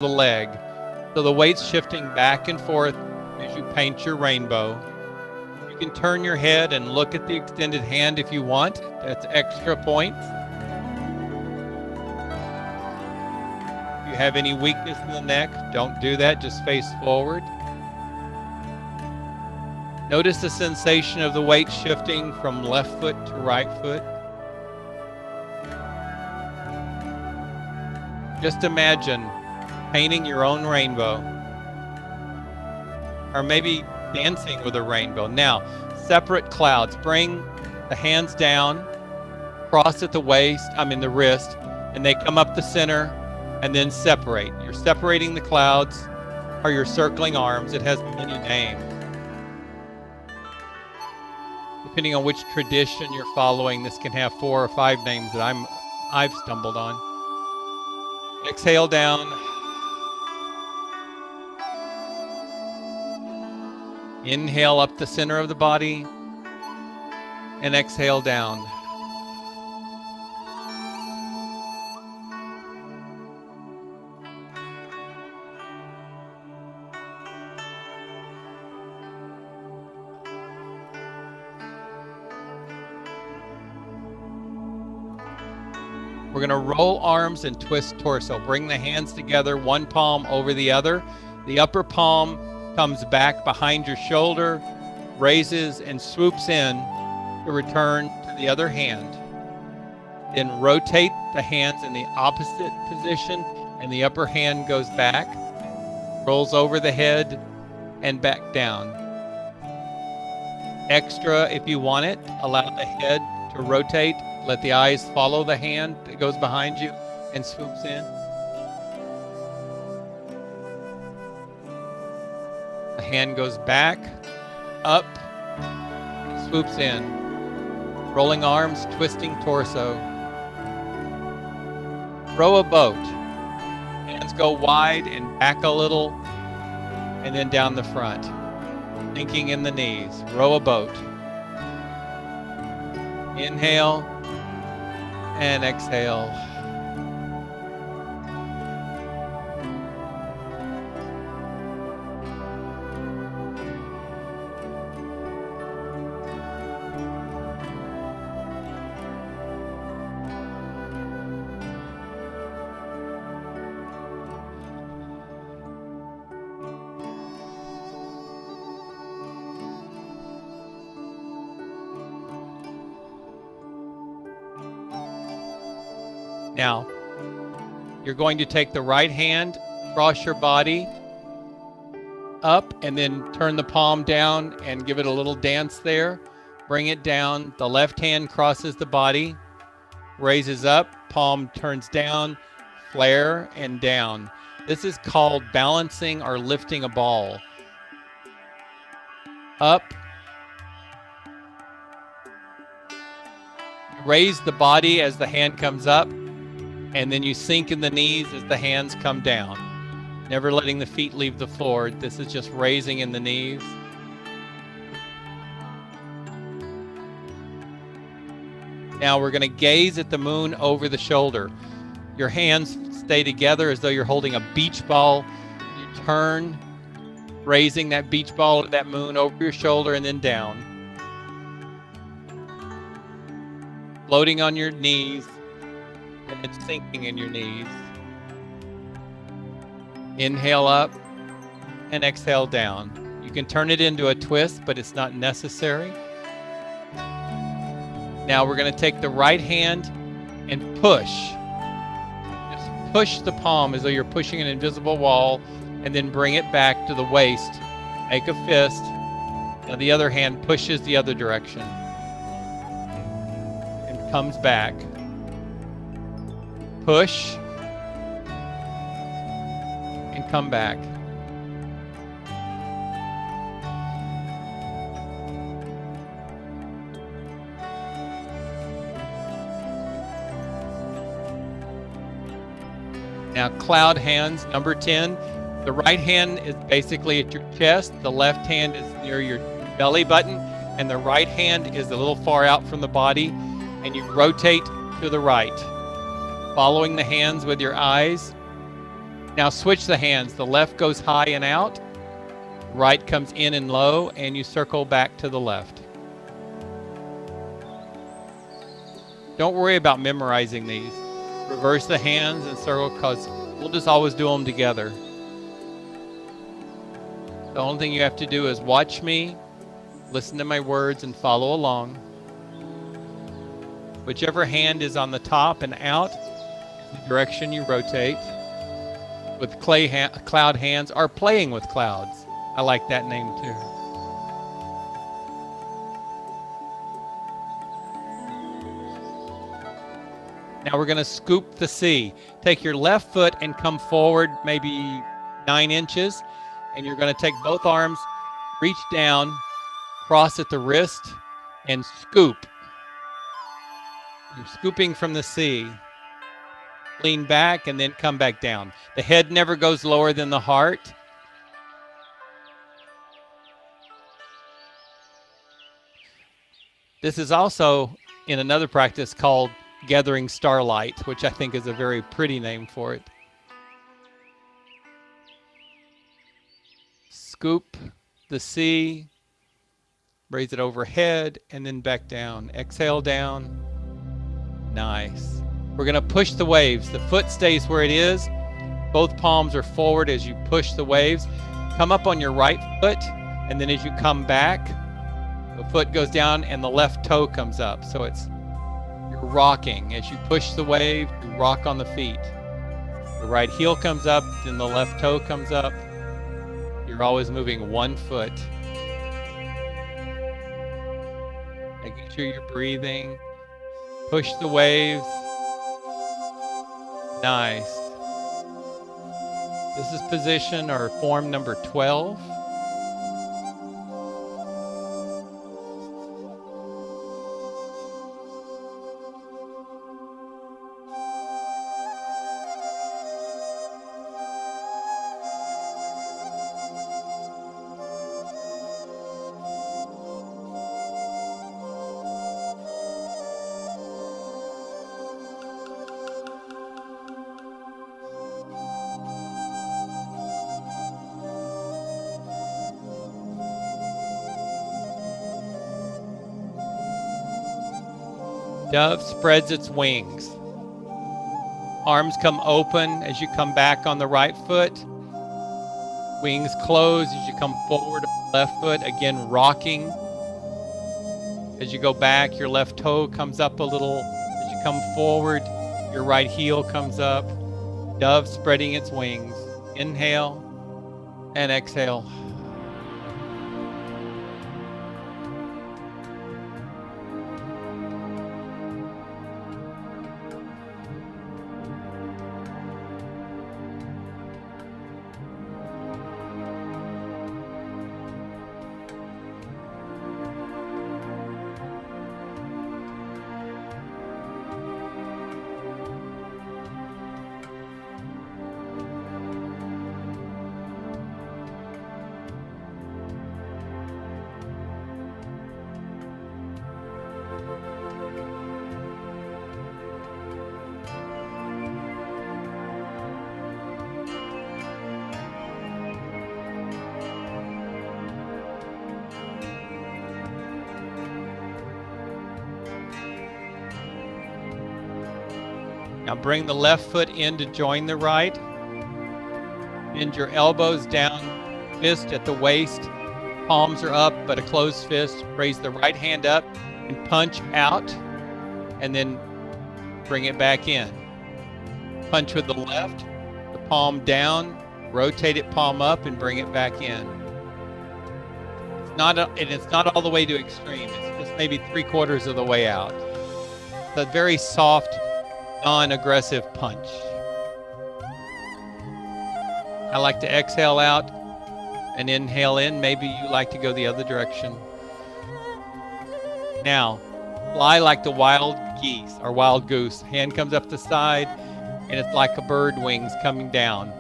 the leg. So the weight's shifting back and forth as you paint your rainbow. You can turn your head and look at the extended hand if you want. That's extra points. If you have any weakness in the neck, don't do that. Just face forward. Notice the sensation of the weight shifting from left foot to right foot. Just imagine painting your own rainbow, or maybe dancing with a rainbow. Now, separate clouds. Bring the hands down, cross at the the wrist, and they come up the center and then separate. You're separating the clouds, or you're circling arms. It has many names. Depending on which tradition you're following, this can have 4 or 5 names that I've stumbled on. Exhale down. Inhale up the center of the body and exhale down. We're going to roll arms and twist torso. Bring the hands together, one palm over the other. The upper palm comes back behind your shoulder, raises and swoops in to return to the other hand. Then rotate the hands in the opposite position, and the upper hand goes back, rolls over the head, and back down. Extra, if you want it, allow the head to rotate. Let the eyes follow the hand that goes behind you and swoops in. The hand goes back, up, swoops in. Rolling arms, twisting torso. Row a boat. Hands go wide and back a little, and then down the front. Sinking in the knees. Row a boat. Inhale and exhale. Now, you're going to take the right hand, cross your body up, and then turn the palm down and give it a little dance there. Bring it down. The left hand crosses the body, raises up, palm turns down, flare, and down. This is called balancing or lifting a ball. Up. Raise the body as the hand comes up, and then you sink in the knees as the hands come down. Never letting the feet leave the floor. This is just raising in the knees. Now we're going to gaze at the moon over the shoulder. Your hands stay together as though you're holding a beach ball. You turn, raising that beach ball, that moon over your shoulder and then down. Floating on your knees. And it's sinking in your knees. Inhale up and exhale down. You can turn it into a twist, but it's not necessary. Now we're going to take the right hand and push. Just push the palm as though you're pushing an invisible wall, and then bring it back to the waist. Make a fist. Now the other hand pushes the other direction and comes back. Push and come back. Now cloud hands, number 10. The right hand is basically at your chest, the left hand is near your belly button, and the right hand is a little far out from the body, and you rotate to the right. Following the hands with your eyes. Now switch the hands. The left goes high and out, right comes in and low, and you circle back to the left. Don't worry about memorizing these. Reverse the hands and circle, because we'll just always do them together. The only thing you have to do is watch me, listen to my words, and follow along. Whichever hand is on the top and out is the direction you rotate. With cloud hands, or playing with clouds. I like that name too. Now we're going to scoop the C. Take your left foot and come forward maybe 9 inches. And you're going to take both arms, reach down, cross at the wrist, and scoop. You're scooping from the C. Lean back and then come back down. The head never goes lower than the heart. This is also in another practice called Gathering Starlight, which I think is a very pretty name for it. Scoop the C, raise it overhead, and then back down. Exhale down. Nice. We're going to push the waves. The foot stays where it is. Both palms are forward as you push the waves. Come up on your right foot, and then as you come back, the foot goes down and the left toe comes up. So you're rocking. As you push the wave, you rock on the feet. The right heel comes up, then the left toe comes up. You're always moving one foot. Making sure you're breathing. Push the waves. Nice. This is position or form number 12. Dove spreads its wings. Arms come open as you come back on the right foot. Wings close as you come forward on the left foot. Again, rocking. As you go back, your left toe comes up a little. As you come forward, your right heel comes up. Dove spreading its wings. Inhale and exhale. Now bring the left foot in to join the right. Bend your elbows down, fist at the waist. Palms are up, but a closed fist. Raise the right hand up and punch out, and then bring it back in. Punch with the left, the palm down, rotate it palm up, and bring it back in. It's not all the way to extreme. It's just maybe 3/4 of the way out. It's a very soft, non-aggressive punch. I like to exhale out and inhale in. Maybe you like to go the other direction. Now, fly like the wild geese or wild goose. Hand comes up the side, and it's like a bird wings coming down.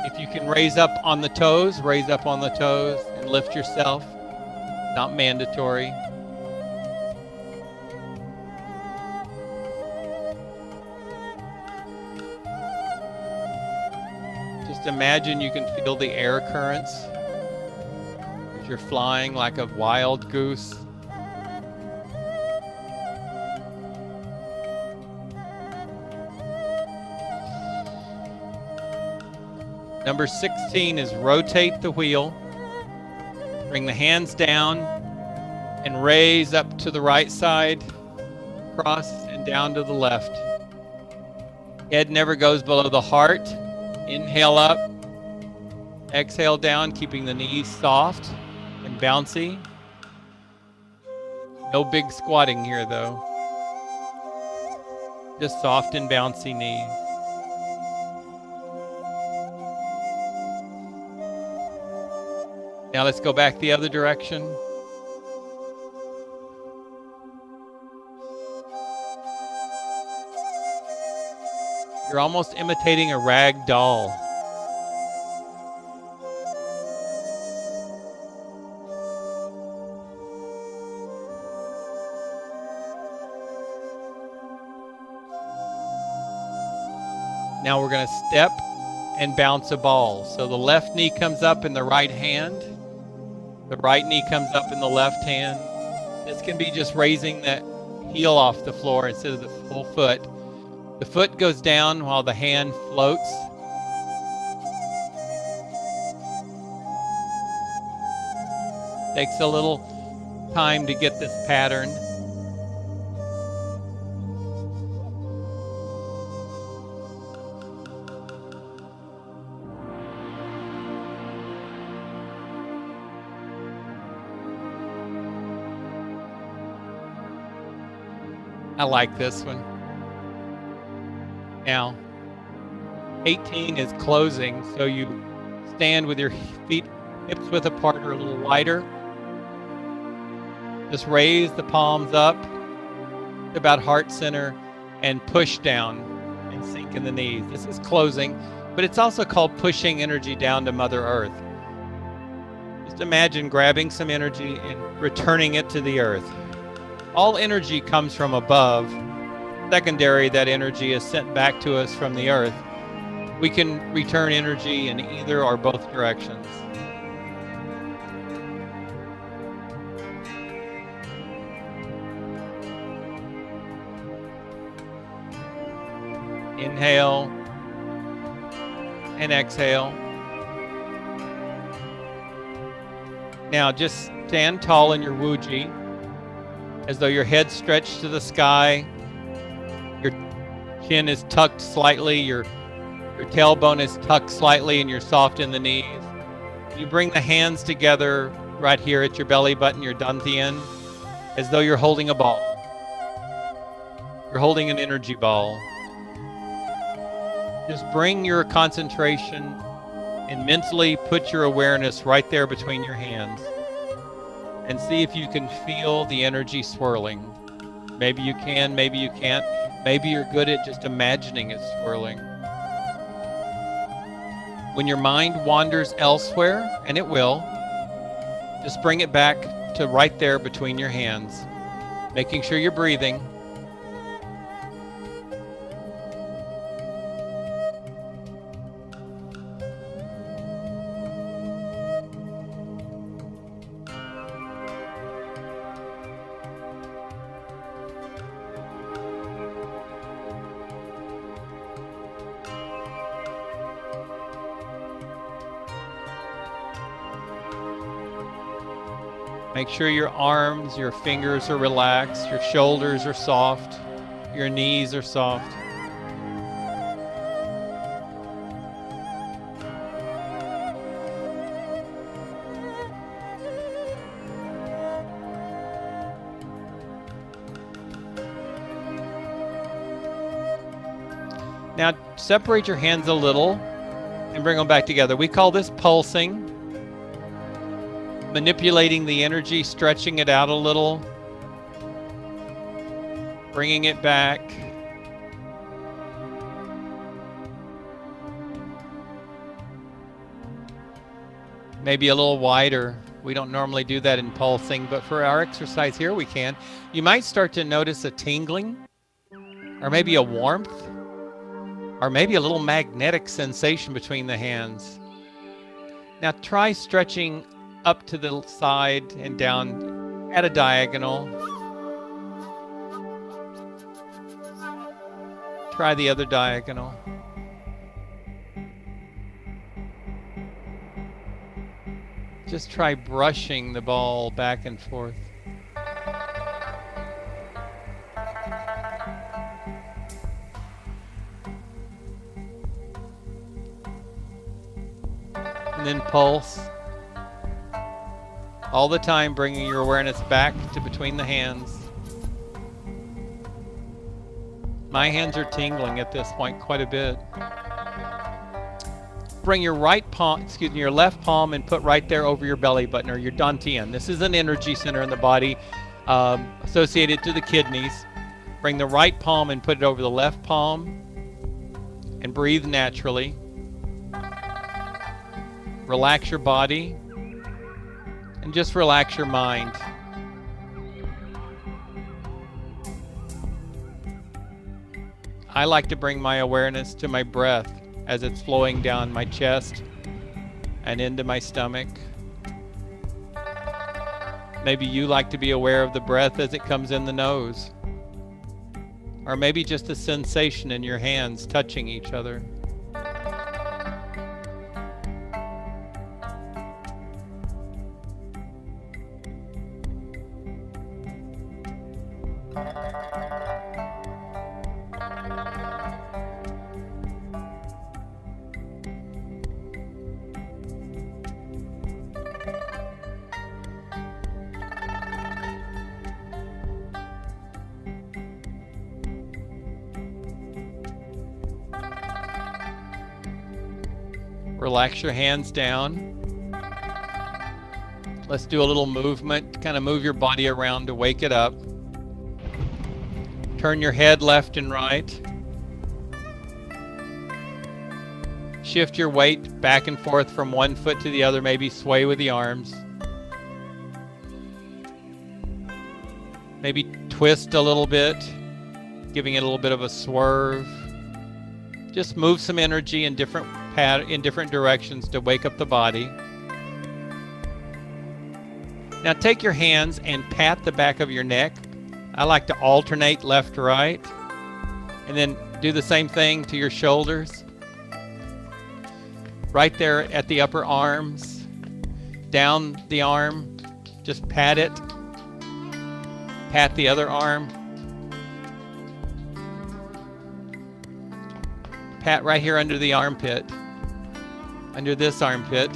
If you can raise up on the toes, raise up on the toes and lift yourself. Not mandatory. Just imagine you can feel the air currents as you're flying like a wild goose. Number 16 is rotate the wheel. Bring the hands down and raise up to the right side, cross and down to the left. Head never goes below the heart. Inhale up, exhale down, keeping the knees soft and bouncy. No big squatting here though. Just soft and bouncy knees. Now let's go back the other direction. You're almost imitating a rag doll. Now we're going to step and bounce a ball. So the left knee comes up in the right hand. The right knee comes up in the left hand. This can be just raising the heel off the floor instead of the full foot. The foot goes down while the hand floats. Takes a little time to get this pattern. I like this one. Now, 18 is closing, so you stand with your feet hips width apart or a little wider. Just raise the palms up to about heart center and push down and sink in the knees. This is closing, but it's also called pushing energy down to Mother Earth. Just imagine grabbing some energy and returning it to the earth. All energy comes from above. Secondary, that energy is sent back to us from the earth. We can return energy in either or both directions. Inhale and exhale. Now just stand tall in your Wuji, as though your head stretched to the sky. Your chin is tucked slightly, your tailbone is tucked slightly, and you're soft in the knees. You bring the hands together right here at your belly button, your dantian, as though you're holding a ball. You're holding an energy ball. Just bring your concentration and mentally put your awareness right there between your hands and see if you can feel the energy swirling. Maybe you can, maybe you can't. Maybe you're good at just imagining it swirling. When your mind wanders elsewhere, and it will, just bring it back to right there between your hands, making sure you're breathing. Make sure your arms, your fingers are relaxed, your shoulders are soft, your knees are soft. Now separate your hands a little and bring them back together. We call this pulsing. Manipulating the energy, stretching it out a little, bringing it back. Maybe a little wider. We don't normally do that in pulsing, but for our exercise here we can. You might start to notice a tingling or maybe a warmth or maybe a little magnetic sensation between the hands. Now try stretching up to the side and down at a diagonal. Try the other diagonal. Just try brushing the ball back and forth. And then pulse. All the time bringing your awareness back to between the hands. My hands are tingling at this point quite a bit. Bring your right palm, excuse me, your left palm and put right there over your belly button or your dantian. This is an energy center in the body associated to the kidneys. Bring the right palm and put it over the left palm and breathe naturally. Relax your body and just relax your mind. I like to bring my awareness to my breath as it's flowing down my chest and into my stomach. Maybe you like to be aware of the breath as it comes in the nose. Or maybe just a sensation in your hands touching each other. Relax your hands down. Let's do a little movement. Kind of move your body around to wake it up. Turn your head left and right. Shift your weight back and forth from one foot to the other. Maybe sway with the arms. Maybe twist a little bit, giving it a little bit of a swerve. Just move some energy in different directions to wake up the body. Now take your hands and pat the back of your neck. I like to alternate left to right. And then do the same thing to your shoulders. Right there at the upper arms. Down the arm. Just pat it. Pat the other arm. Pat right here under the armpit. Under this armpit.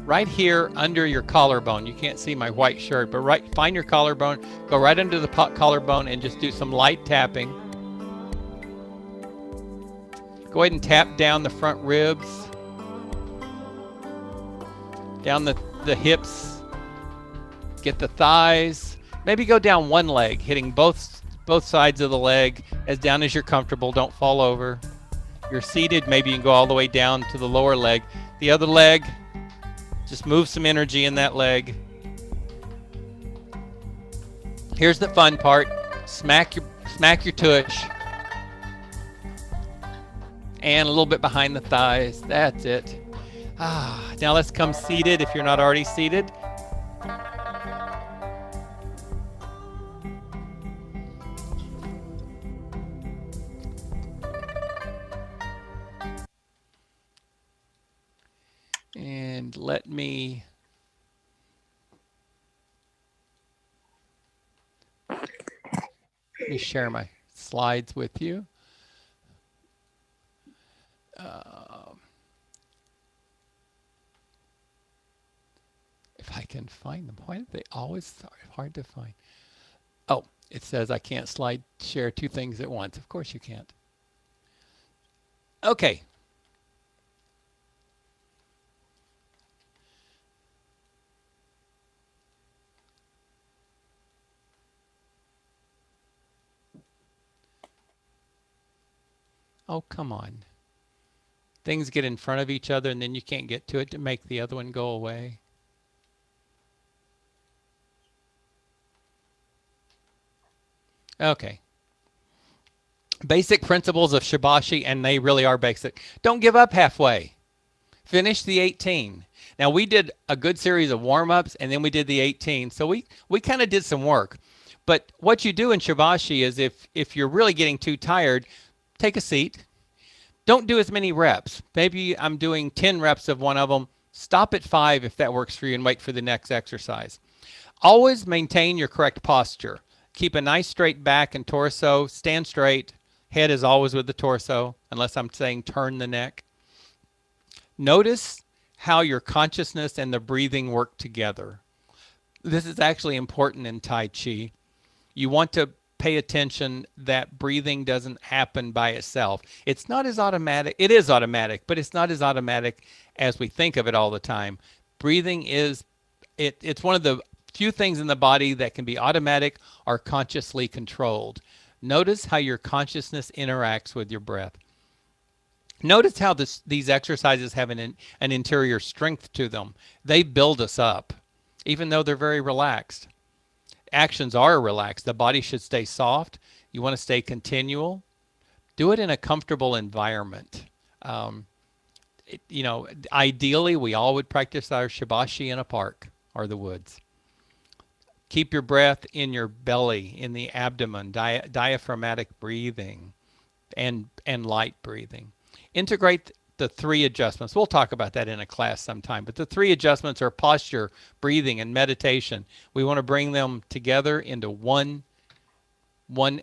Right here under your collarbone. You can't see my white shirt, but find your collarbone. Go right under the collarbone and just do some light tapping. Go ahead and tap down the front ribs. Down the hips. Get the thighs. Maybe go down one leg, hitting both sides of the leg as down as you're comfortable. Don't fall over. You're seated, maybe you can go all the way down to the lower leg. The other leg, just move some energy in that leg. Here's the fun part. Smack your tush. And a little bit behind the thighs. That's it. Now let's come seated if you're not already seated. And let me share my slides with you. If I can find them. Why are they always so hard to find? Oh, it says I can't share two things at once. Of course you can't. Okay. Oh, come on. Things get in front of each other and then you can't get to it to make the other one go away. Okay. Basic principles of Shibashi, and they really are basic. Don't give up halfway. Finish the 18. Now we did a good series of warm-ups and then we did the 18. So we kind of did some work. But what you do in Shibashi is if you're really getting too tired, take a seat. Don't do as many reps. Maybe I'm doing 10 reps of one of them. Stop at 5 if that works for you and wait for the next exercise. Always maintain your correct posture. Keep a nice straight back and torso. Stand straight. Head is always with the torso, unless I'm saying turn the neck. Notice how your consciousness and the breathing work together. This is actually important in Tai Chi. You want to pay attention that breathing doesn't happen by itself. It's not as automatic. It is automatic, but it's not as automatic as we think of it all the time. Breathing is, it's one of the few things in the body that can be automatic or consciously controlled. Notice how your consciousness interacts with your breath. Notice how these exercises have an interior strength to them. They build us up, even though they're very relaxed. Actions are relaxed. The body should stay soft. You want to stay continual. Do it in a comfortable environment. Ideally, we all would practice our Shibashi in a park or the woods. Keep your breath in your belly, in the abdomen, diaphragmatic breathing, and light breathing. Integrate the 3 adjustments. We'll talk about that in a class sometime, but the 3 adjustments are posture, breathing, and meditation. We want to bring them together into one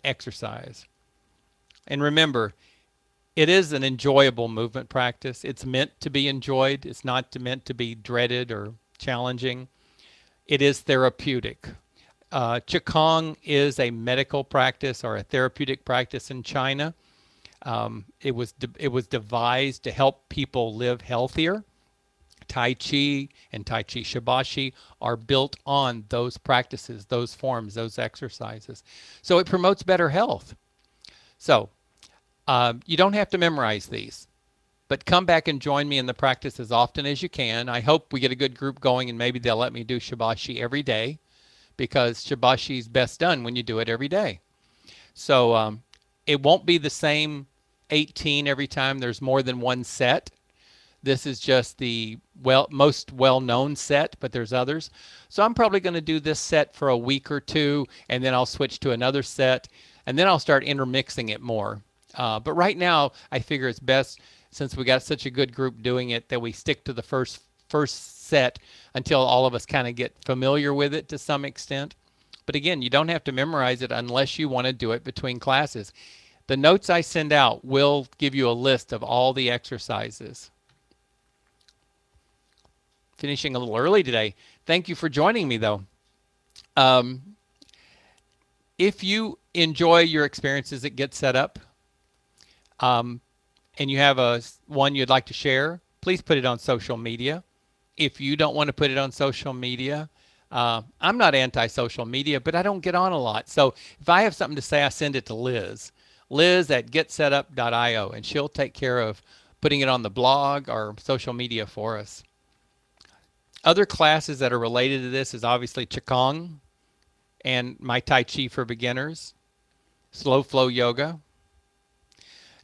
exercise. And remember, it is an enjoyable movement practice. It's meant to be enjoyed. It's not meant to be dreaded or challenging. It is therapeutic. Qigong is a medical practice or a therapeutic practice in China. It was devised to help people live healthier. Tai Chi and Tai Chi Shibashi are built on those practices, those forms, those exercises. So it promotes better health. So you don't have to memorize these, but come back and join me in the practice as often as you can. I hope we get a good group going and maybe they'll let me do Shibashi every day, because Shibashi is best done when you do it every day. So it won't be the same 18 every time. There's more than one set. This is just the most well-known set, but there's others. So I'm probably going to do this set for a week or two, and then I'll switch to another set, and then I'll start intermixing it more. But right now, I figure it's best, since we got such a good group doing it, that we stick to the first set until all of us kind of get familiar with it to some extent. But again, you don't have to memorize it unless you want to do it between classes. The notes I send out will give you a list of all the exercises. Finishing a little early today. Thank you for joining me, though. If you enjoy your experiences at Get Set Up, and you have one you'd like to share, please put it on social media. If you don't want to put it on social media, I'm not anti-social media, but I don't get on a lot. So if I have something to say, I send it to Liz at getsetup.io, and she'll take care of putting it on the blog or social media for us. Other classes that are related to this is obviously Qigong and my Tai Chi for beginners, slow flow yoga.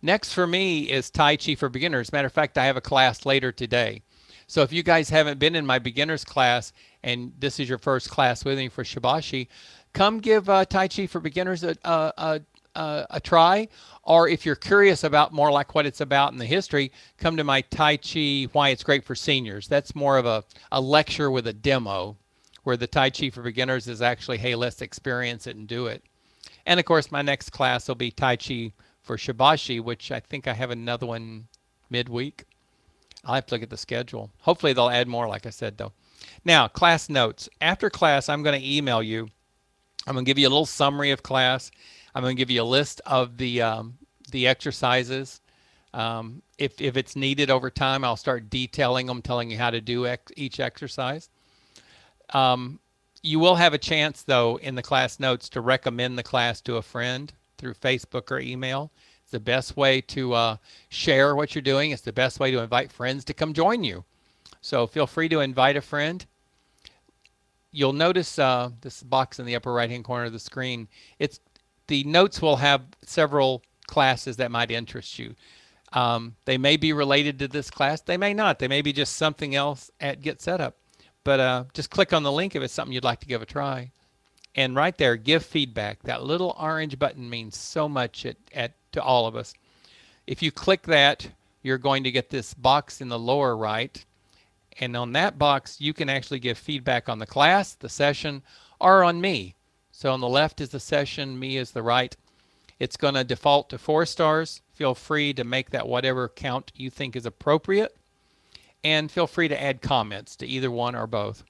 Next for me is Tai Chi for beginners. Matter of fact, I have a class later today. So if you guys haven't been in my beginners class and this is your first class with me for Shibashi, come give Tai Chi for beginners a try. Or if you're curious about more like what it's about in the history, come to my Tai Chi Why It's Great for Seniors. That's more of a lecture with a demo, where the Tai Chi for beginners is actually, hey, let's experience it and do it. And of course, my next class will be Tai Chi for Shibashi, which I think I have another one midweek. I'll have to look at the schedule. Hopefully they'll add more, like I said, though. Now, class notes. After class, I'm going to email you. I'm going to give you a little summary of class. I'm going to give you a list of the exercises. If it's needed over time, I'll start detailing them, telling you how to do each exercise. You will have a chance, though, in the class notes to recommend the class to a friend through Facebook or email. It's the best way to share what you're doing. It's the best way to invite friends to come join you. So feel free to invite a friend. You'll notice this box in the upper right-hand corner of the screen. The notes will have several classes that might interest you. They may be related to this class. They may not. They may be just something else at Get Set Up. But just click on the link if it's something you'd like to give a try. And right there, give feedback. That little orange button means so much to all of us. If you click that, you're going to get this box in the lower right. And on that box, you can actually give feedback on the class, the session, or on me. So on the left is the session, me is the right. It's going to default to 4 stars. Feel free to make that whatever count you think is appropriate. And feel free to add comments to either one or both.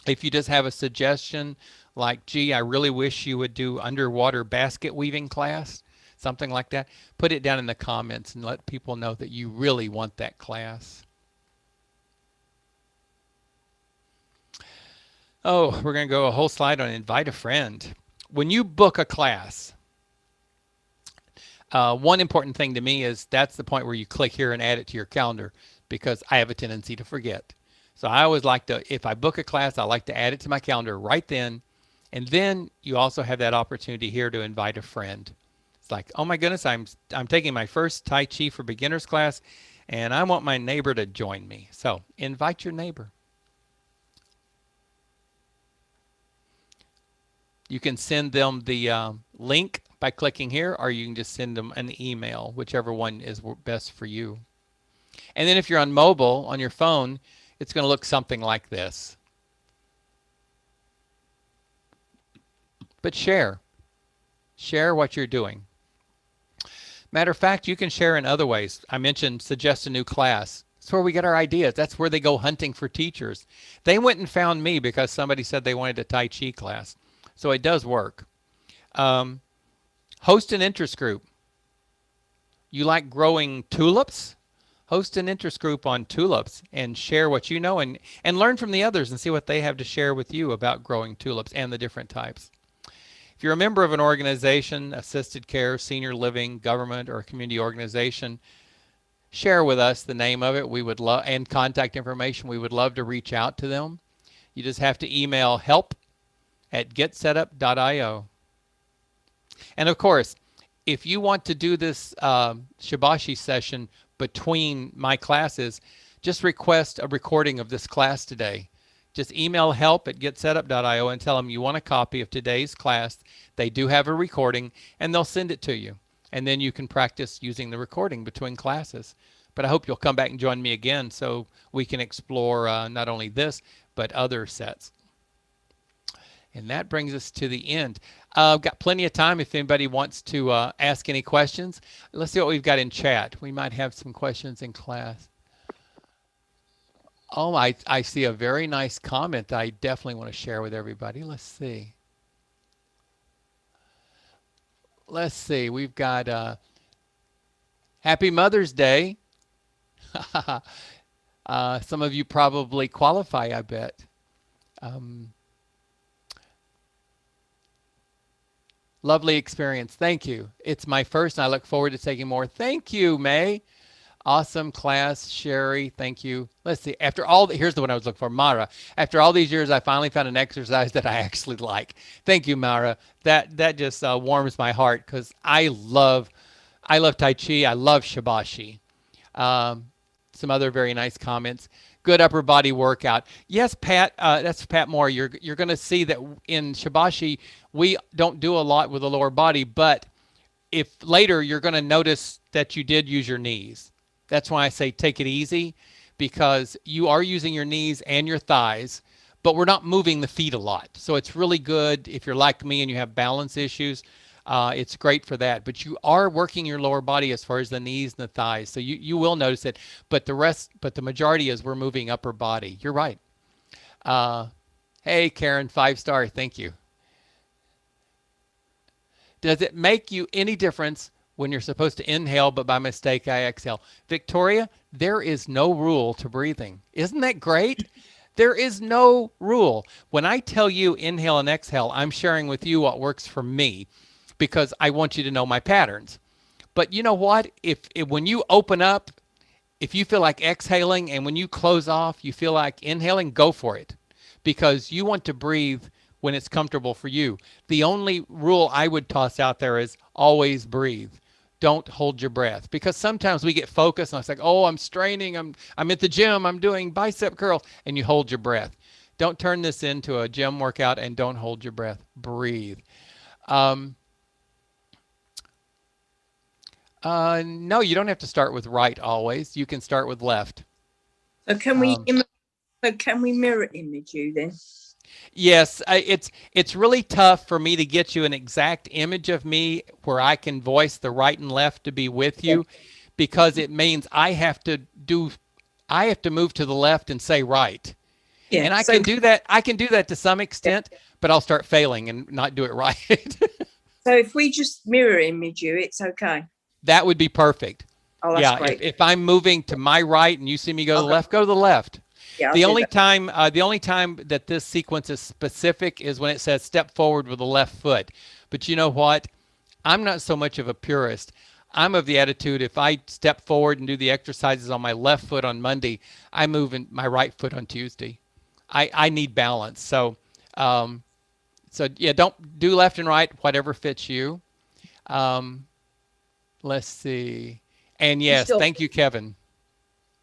If you just have a suggestion like, gee, I really wish you would do underwater basket weaving class, something like that, put it down in the comments and let people know that you really want that class. Oh, we're going to go a whole slide on invite a friend. When you book a class, one important thing to me is that's the point where you click here and add it to your calendar, because I have a tendency to forget. So I always like to, if I book a class, I like to add it to my calendar right then. And then you also have that opportunity here to invite a friend. It's like, oh my goodness, I'm taking my first Tai Chi for beginners class, and I want my neighbor to join me. So invite your neighbor. You can send them the link by clicking here, or you can just send them an email, whichever one is best for you. And then if you're on mobile, on your phone, it's going to look something like this. But share. Share what you're doing. Matter of fact, you can share in other ways. I mentioned suggest a new class. That's where we get our ideas. That's where they go hunting for teachers. They went and found me because somebody said they wanted a Tai Chi class. So it does work. Host an interest group. You like growing tulips? Host an interest group on tulips and share what you know, and learn from the others and see what they have to share with you about growing tulips and the different types. If you're a member of an organization, assisted care, senior living, government, or community organization, share with us the name of it. We would love, and contact information. We would love to reach out to them. You just have to email help@getsetup.io. And of course, if you want to do this Shibashi session between my classes, just request a recording of this class today. Just email help@getsetup.io and tell them you want a copy of today's class. They do have a recording, and they'll send it to you. And then you can practice using the recording between classes. But I hope you'll come back and join me again so we can explore not only this, but other sets. And that brings us to the end. I've got plenty of time if anybody wants to ask any questions. Let's see what we've got in chat. We might have some questions in class. Oh, I see a very nice comment that I definitely want to share with everybody. Let's see. Let's see. We've got Happy Mother's Day. Some of you probably qualify, I bet. Lovely experience. Thank you. It's my first, and I look forward to taking more. Thank you, May. Awesome class, Sherry. Thank you. Let's see. After all, here's the one I was looking for, Mara. After all these years, I finally found an exercise that I actually like. Thank you, Mara. That just warms my heart because I love Tai Chi. I love Shibashi. Some other very nice comments. Good upper body workout. Yes, Pat. That's Pat Moore. You're going to see that in Shibashi we don't do a lot with the lower body, but if later you're going to notice that you did use your knees. That's why I say take it easy, because you are using your knees and your thighs, but we're not moving the feet a lot. So it's really good if you're like me and you have balance issues. It's great for that. But you are working your lower body as far as the knees and the thighs. So you will notice it. But the majority is we're moving upper body. You're right. Hey, Karen, 5-star. Thank you. Does it make you any difference when you're supposed to inhale, but by mistake I exhale? Victoria, there is no rule to breathing. Isn't that great? There is no rule. When I tell you inhale and exhale, I'm sharing with you what works for me because I want you to know my patterns. But you know what? If when you open up, if you feel like exhaling, and when you close off, you feel like inhaling, go for it, because you want to breathe when it's comfortable for you. The only rule I would toss out there is always breathe. don't hold your breath, because sometimes we get focused and it's like, oh, I'm straining, I'm at the gym, I'm doing bicep curls, and you hold your breath. Don't turn this into a gym workout and don't hold your breath. Breathe. Um, no, you don't have to start with right always. You can start with left. So can we Um, so can we mirror image you then? yes, it's really tough for me to get you an exact image of me where I can voice the right and left to be with Yeah. you, because it means I have to move to the left and say right. Yeah. And I So can do that. I can do that to some yeah. extent, but I'll start failing and not do it right. So if we just mirror image you, it's okay. That would be perfect. Oh, that's Yeah, great. if I'm moving to my right and you see me go to the Okay. left, go to the left. Yeah, I'll do that. The only time that this sequence is specific is when it says step forward with the left foot. But you know what? I'm not so much of a purist. I'm of the attitude, if I step forward and do the exercises on my left foot on Monday, I move in my right foot on Tuesday. I need balance. Um, so yeah, don't do left and right, whatever fits you. Um, let's see. And You yes, still, thank you, Kevin.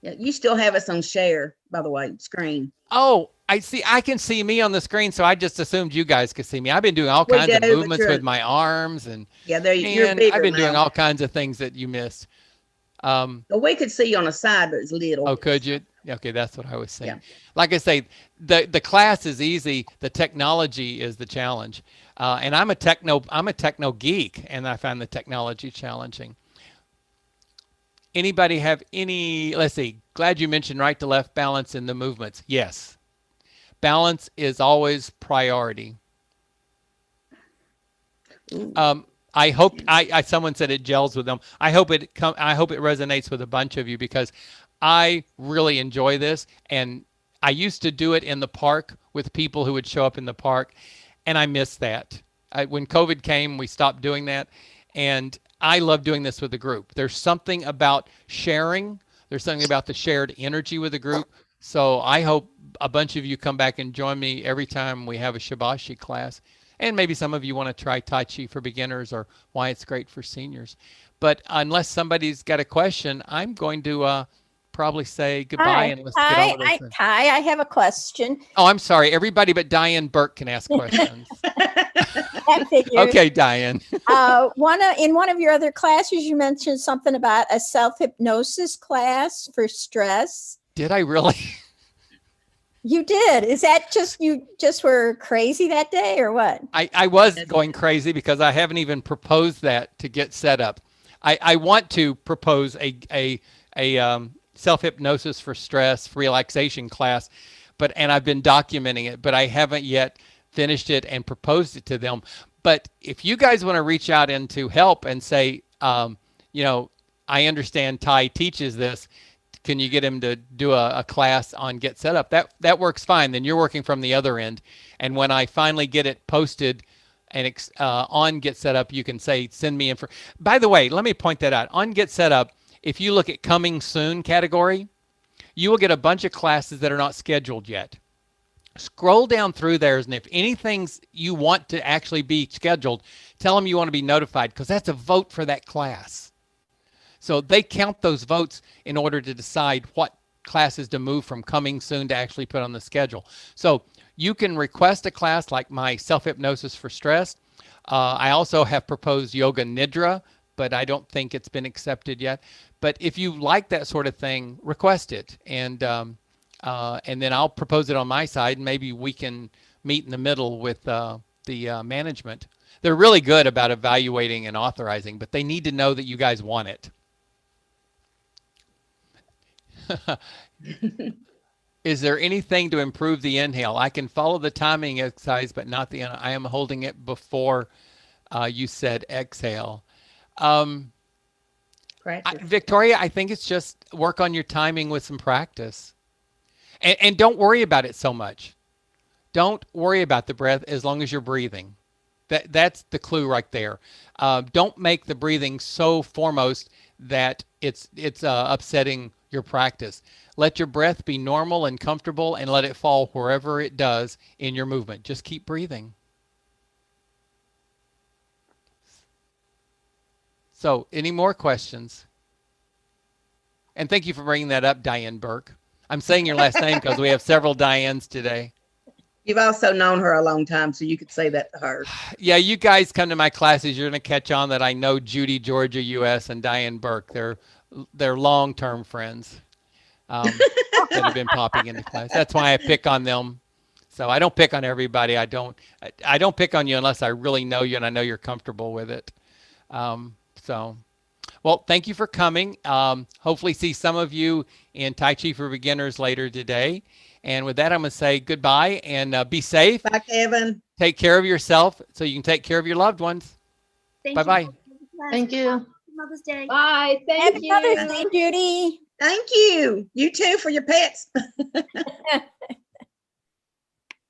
yeah, you still have us on share, by the way, screen. Oh, I see. I can see me on the screen, so I just assumed you guys could see me. I've been doing all We kinds of do, but movements with my arms, and yeah, there you're man, I've bigger been doing now. all kinds of things that you missed. Um, But we could see you on the side, but it's little. oh, could you? Okay, that's what I was Yeah. saying. Like I say, the class is easy. The technology is the challenge. And I'm a techno geek, and I find the technology challenging. Anybody have any? Let's see. Glad you mentioned right to left balance in the movements. Yes, balance is always priority. Ooh. Um, I hope someone said it gels with them. I hope it resonates with a bunch of you, because I really enjoy this, and I used to do it in the park with people who would show up in the park, and I miss that. When COVID came, we stopped doing that, and I love doing this with the group. There's something about sharing. There's something about the shared energy with the group. So I hope a bunch of you come back and join me every time we have a Shibashi class. And maybe some of you want to try Tai Chi for beginners, or why it's great for seniors. But unless somebody's got a question, I'm going to probably say goodbye, Hi, and let's get on with this thing. Ty, I have a question. Oh, I'm sorry. Everybody but Diane Burke can ask questions. I figured. Okay, Diane. In one of your other classes, you mentioned something about a self-hypnosis class for stress. Did I really? You did. Is that just you just were crazy that day or what? I was going crazy because I haven't even proposed that to get set up. I want to propose a self-hypnosis for stress relaxation class, and I've been documenting it, but I haven't yet finished it and proposed it to them. But if you guys want to reach out and to help and say, I understand Ty teaches this, can you get him to do a class on get set up? That works fine. Then you're working from the other end. And when I finally get it posted and on get set up, you can say, send me info. By the way, let me point that out. On get set up, if you look at coming soon category, you will get a bunch of classes that are not scheduled yet. Scroll down through theirs, and if anything you want to actually be scheduled, tell them you want to be notified, because that's a vote for that class. So they count those votes in order to decide what classes to move from coming soon to actually put on the schedule. So you can request a class like my self-hypnosis for stress. I also have proposed yoga nidra, but I don't think it's been accepted yet. But if you like that sort of thing, request it, and then I'll propose it on my side, and maybe we can meet in the middle with the management. They're really good about evaluating and authorizing, but they need to know that you guys want it. Is there anything to improve the inhale? I can follow the timing exercise, but not the I am holding it before you said exhale. Victoria, I think it's just work on your timing with some practice. And don't worry about it so much. Don't worry about the breath as long as you're breathing. That's the clue right there. Don't make the breathing so foremost that it's upsetting your practice. Let your breath be normal and comfortable, and let it fall wherever it does in your movement. Just keep breathing. So any more questions? And thank you for bringing that up, Diane Burke. I'm saying your last name because we have several Dianes today. You've also known her a long time, so you could say that to her. Yeah, you guys come to my classes, you're going to catch on that I know Judy, Georgia, U.S., and Diane Burke. They're long-term friends that have been popping into class. That's why I pick on them. So I don't pick on everybody. I don't pick on you unless I really know you and I know you're comfortable with it. Well, thank you for coming. Hopefully see some of you in Tai Chi for Beginners later today. And with that, I'm going to say goodbye and be safe. Bye, Kevin. Take care of yourself so you can take care of your loved ones. Bye-bye. Thank you. Happy Mother's Day. Bye. Thank Happy you. Mother's Day, Judy. Thank you. You too for your pets.